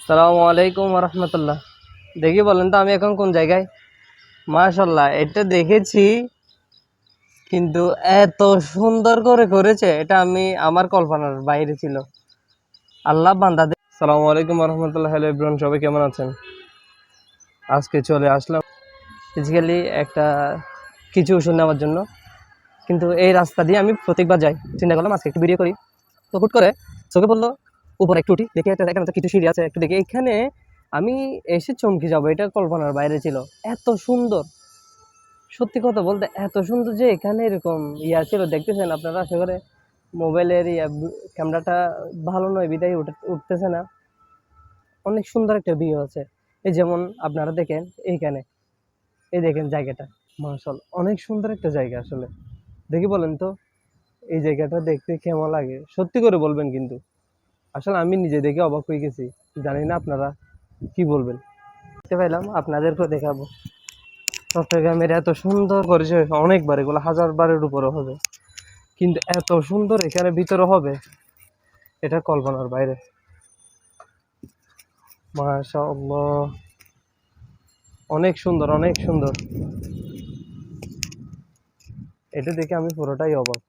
আসসালামু আলাইকুম রহমতুল্লাহ। দেখি বলেন তো আমি এখন কোন জায়গায়? মাশাল্লাহ, এটা দেখেছি, কিন্তু এত সুন্দর করে করেছে এটা আমি আমার কল্পনার বাইরে ছিল। আল্লাহ বান্দাদের। আসসালামু আলাইকুম রহমতুল্লাহ। হ্যালো এভরিওয়ান, সবাই কেমন আছেন? আজকে চলে আসলাম ফিজিক্যালি একটা কিছু ওষুধ নেওয়ার জন্য, কিন্তু এই রাস্তা দিয়ে আমি প্রত্যেকবার যাই। চিন্তা করলাম আজকে একটু ভিডিও করি, তো হুট করে চোখে বললো উপরে একটু উঠি, দেখে এখানে তো কিছু সিঁড়ি আছে, একটু দেখে এখানে আমি এসে চমকে যাবো। এটা কল্পনার বাইরে ছিল, এত সুন্দর। সত্যি কথা বলতে এত সুন্দর যে এখানে এরকম ইয়া ছিল। দেখতেছেন আপনারা, আশা করে মোবাইলের ক্যামেরাটা ভালো নয়, বিদায় উঠতেছে না। অনেক সুন্দর একটা ভিউ আছে। এই যেমন আপনারা দেখেন এইখানে, এই দেখেন জায়গাটা, মাশাআল্লাহ অনেক সুন্দর একটা জায়গা। আসলে দেখি বলেন তো এই জায়গাটা দেখতে কেমন লাগে, সত্যি করে বলবেন। কিন্তু আসলে আমি নিজে দেখে অবাক হয়ে গেছি, জানি না আপনারা কি বলবেন। দেখতে পেলাম আপনাদেরকেও দেখাবো। চট্টগ্রামের এত সুন্দর করেছে, অনেকবার, এগুলো 1000 বারের উপরে হবে, কিন্তু এত সুন্দর এখানে ভিতরে হবে এটা কল্পনার বাইরে। মাশাআল্লাহ, অনেক সুন্দর, অনেক সুন্দর। এটা দেখে আমি পুরোটাই অবাক,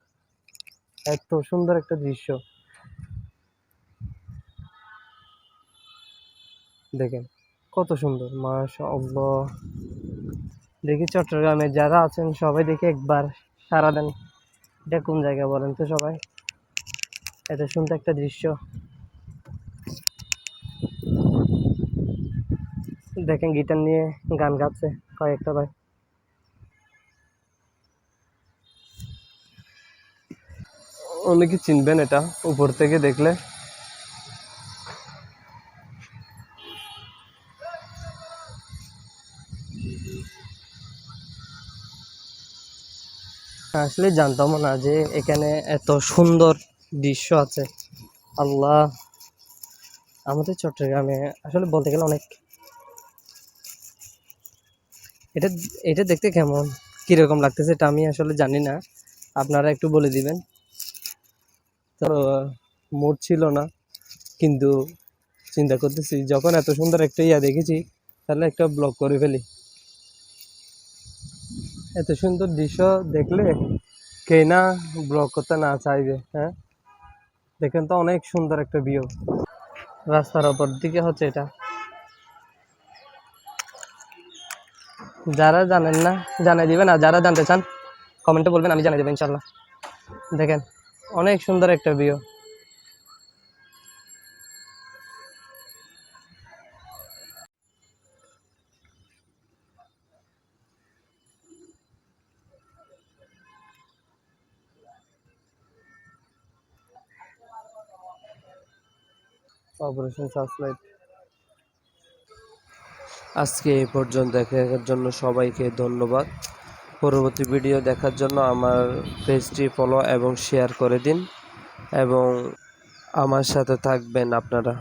এত সুন্দর একটা দৃশ্য। দেখেন কত সুন্দর, মাশাআল্লাহ। দেখি চট্টগ্রামে যারা আছেন সবাই দেখি একবার সারা দেন, এটা কোন জায়গা বলেন তো সবাই? এত সুন্দর একটা দৃশ্য দেখেন। গিটার নিয়ে গান গাচ্ছে কয়েকটা ভাই। অনেকে চিনবেন এটা উপর থেকে দেখলে। আসলে জানতাম না যে এখানে এত সুন্দর দৃশ্য আছে। আল্লাহ, আমাদের চট্টগ্রামে আসলে বলতে গেলে অনেক। এটা এটা দেখতে কেমন, কিরকম লাগতেছে এটা আমি আসলে জানি না, আপনারা একটু বলে দিবেন তো। মুড ছিল না, কিন্তু চিন্তা করতেছি যখন এত সুন্দর একটা দেখেছি, তাহলে একটা ব্লগ করে ফেলি। এত সুন্দর দৃশ্য দেখলে কে না ব্লগ করতে না চাইবে? হ্যাঁ, দেখেন তো অনেক সুন্দর একটা ভিউ। রাস্তার ওপর দিকে হচ্ছে এটা। যারা জানেন না জানাই দিবেন, আর যারা জানতে চান কমেন্টে বলবেন, আমি জানাই দেবো ইনশাল্লাহ। দেখেন অনেক সুন্দর একটা ভিউ। Operation searchlight. আজকে এই পর্যন্ত দেখার জন্য সবাইকে ধন্যবাদ। পরবর্তী ভিডিও দেখার জন্য আমার পেজটি ফলো এবং শেয়ার করে দিন, এবং আমার সাথে থাকবেন আপনারা।